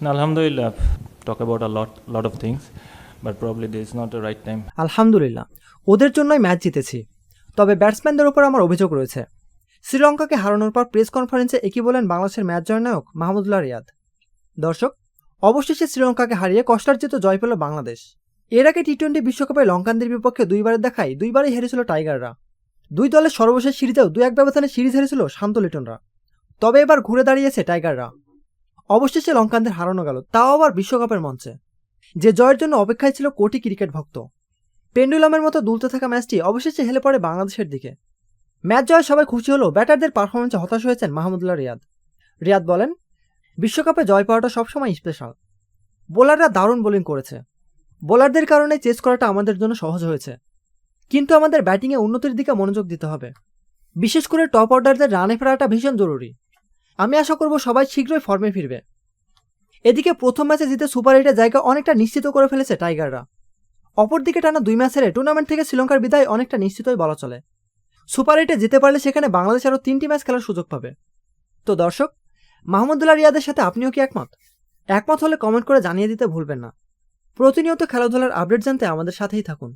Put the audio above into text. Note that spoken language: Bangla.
No, Alhamdulillah, talk about a lot of things, but probably this is not the right time. আলহামদুলিল্লাহ, ওদের জন্যই ম্যাচ জিতেছি। তবে ব্যাটসম্যানদের উপর আমার অভিযোগ রয়েছে। শ্রীলঙ্কাকে হারানোর পর প্রেস কনফারেন্সে একই বলেন বাংলাদেশের ম্যাচ জয়নায়ক মাহমুদুল্লাহ রিয়াদ। দর্শক, অবশেষে শ্রীলঙ্কাকে হারিয়ে কষ্টার্জিত জয় পেল বাংলাদেশ। এর আগে টি-20 বিশ্বকাপে লঙ্কানদের বিপক্ষে দুইবারের দেখায় দুইবারই হেরেছিল টাইগাররা। দুই দলের সর্বশেষ সিরিজেও 2-1 ব্যবধানে সিরিজ হেরেছিল শান্ত লিটনরা। তবে এবার ঘুরে দাঁড়িয়েছে টাইগাররা। অবশেষে লঙ্কানদের হারানো গেল, তাও আবার বিশ্বকাপের মঞ্চে। যে জয়ের জন্য অপেক্ষায় ছিল কোটি ক্রিকেট ভক্ত। পেন্ডুলামের মতো দুলতে থাকা ম্যাচটি অবশেষে হেলে পড়ে বাংলাদেশের দিকে। ম্যাচ জয়ে সবাই খুশি হলেও ব্যাটারদের পারফরমেন্সে হতাশ হয়েছেন মাহমুদুল্লাহ রিয়াদ। রিয়াদ বলেন, বিশ্বকাপে জয় পাওয়াটা সবসময় স্পেশাল। বোলাররা দারুণ বোলিং করেছে। বোলারদের কারণে চেস করাটা আমাদের জন্য সহজ হয়েছে, কিন্তু আমাদের ব্যাটিংয়ে উন্নতির দিকে মনোযোগ দিতে হবে। বিশেষ করে টপ অর্ডারদের রানে ফেরাটা ভীষণ জরুরি। আমি আশা করব সবাই শীঘ্রই ফর্মে ফিরবে। এদিকে প্রথম ম্যাচে জিতে সুপার 8-এর জায়গা অনেকটা নিশ্চিত করে ফেলেছে টাইগাররা। অপরদিকে টানা 2 ম্যাচ হেরে টুর্নামেন্ট থেকে শ্রীলঙ্কার বিদায় অনেকটা নিশ্চিতই বলা চলে। সুপার 8-এ যেতে পারলে সেখানে বাংলাদেশ আরও 3টি ম্যাচ খেলার সুযোগ পাবে। তো দর্শক, মাহমুদুল্লাহ রিয়াদের সাথে আপনিও কি একমত? একমত হলে কমেন্ট করে জানিয়ে দিতে ভুলবেন না। প্রতিনিয়ত খেলাধুলার আপডেট জানতে আমাদের সাথেই থাকুন।